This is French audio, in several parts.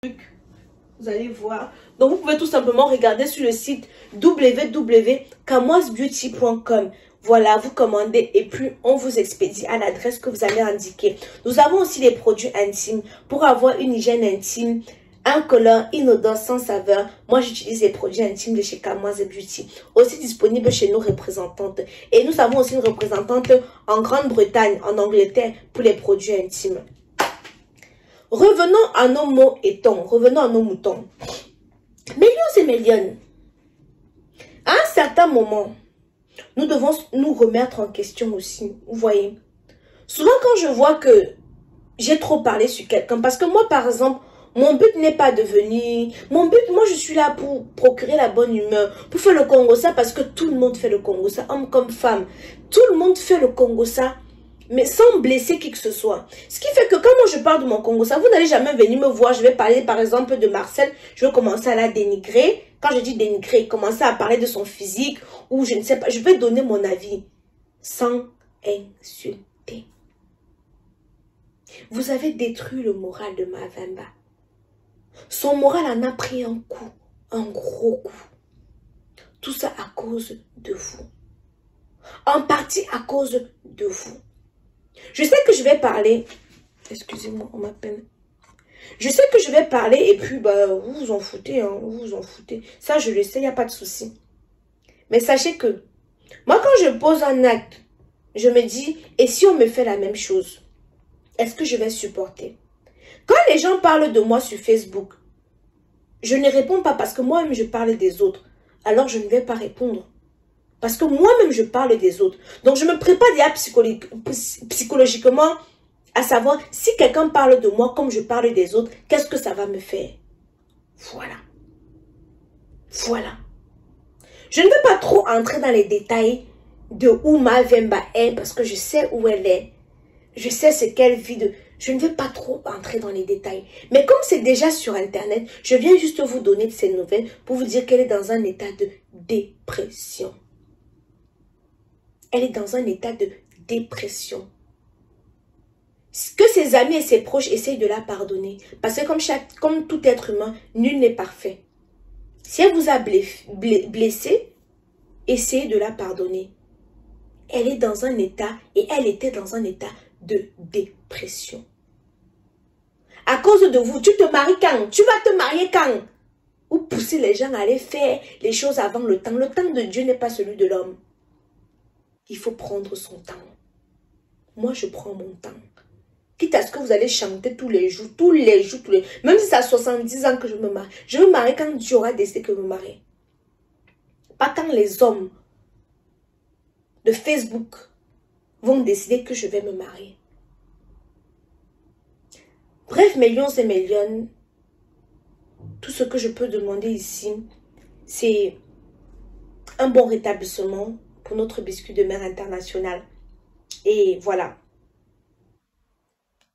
Vous allez voir. Donc, vous pouvez tout simplement regarder sur le site www.camoisebeauty.com. Voilà, vous commandez et puis on vous expédie à l'adresse que vous allez indiquer. Nous avons aussi des produits intimes pour avoir une hygiène intime, incolore, inodore, sans saveur. Moi, j'utilise les produits intimes de chez Camoise Beauty. Aussi disponible chez nos représentantes. Et nous avons aussi une représentante en Grande-Bretagne, en Angleterre, pour les produits intimes. Revenons à nos moutons. Revenons à nos moutons. Millions et millions. À un certain moment, nous devons nous remettre en question aussi. Vous voyez. Souvent quand je vois que j'ai trop parlé sur quelqu'un, parce que moi par exemple, mon but n'est pas de venir. Mon but, moi je suis là pour procurer la bonne humeur, pour faire le Congo-ça, parce que tout le monde fait le Congo-ça, homme comme femme. Tout le monde fait le Congo-ça, mais sans blesser qui que ce soit. Ce qui fait que quand moi je parle de mon Congo-ça, vous n'allez jamais venir me voir. Je vais parler par exemple de Marcel, je vais commencer à la dénigrer. Quand je dis dénigrer, commencer à parler de son physique, ou je ne sais pas, je vais donner mon avis sans insulter. Vous avez détruit le moral de Mavemba. Son moral en a pris un coup, un gros coup. Tout ça à cause de vous. En partie à cause de vous. Je sais que je vais parler. Excusez-moi, on m'appelle. Je sais que je vais parler et puis bah, vous vous en foutez, hein, vous vous en foutez. Ça, je le sais, il n'y a pas de souci. Mais sachez que, moi quand je pose un acte, je me dis, et si on me fait la même chose, est-ce que je vais supporter? Quand les gens parlent de moi sur Facebook, je ne réponds pas parce que moi-même je parle des autres. Alors je ne vais pas répondre. Parce que moi-même je parle des autres. Donc je me prépare déjà psychologiquement à savoir si quelqu'un parle de moi comme je parle des autres, qu'est-ce que ça va me faire? Voilà. Voilà. Je ne veux pas trop entrer dans les détails de où Mavemba est parce que je sais où elle est. Je sais ce qu'elle vit de... Je ne veux pas trop entrer dans les détails. Mais comme c'est déjà sur Internet, je viens juste vous donner de ces nouvelles pour vous dire qu'elle est dans un état de dépression. Elle est dans un état de dépression. Que ses amis et ses proches essayent de la pardonner. Parce que comme tout être humain, nul n'est parfait. Si elle vous a blessé, essayez de la pardonner. Elle est dans un état, et elle était dans un état de dépression. À cause de vous, tu te maries quand? Tu vas te marier quand? Ou pousser les gens à aller faire les choses avant le temps. Le temps de Dieu n'est pas celui de l'homme. Il faut prendre son temps. Moi, je prends mon temps. Quitte à ce que vous allez chanter tous les jours, même si c'est à 70 ans que je me marie. Je me marie quand Dieu aura décidé que je me marie. Pas quand les hommes de Facebook vont décider que je vais me marier. Bref, millions et millions, tout ce que je peux demander ici, c'est un bon rétablissement pour notre biscuit de mer international. Et voilà.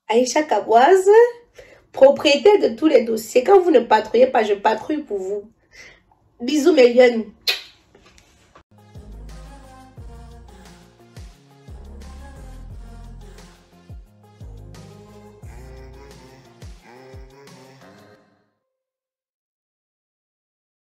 Aïcha Kaboise, propriétaire de tous les dossiers. Quand vous ne patrouillez pas, je patrouille pour vous. Bisous, millions.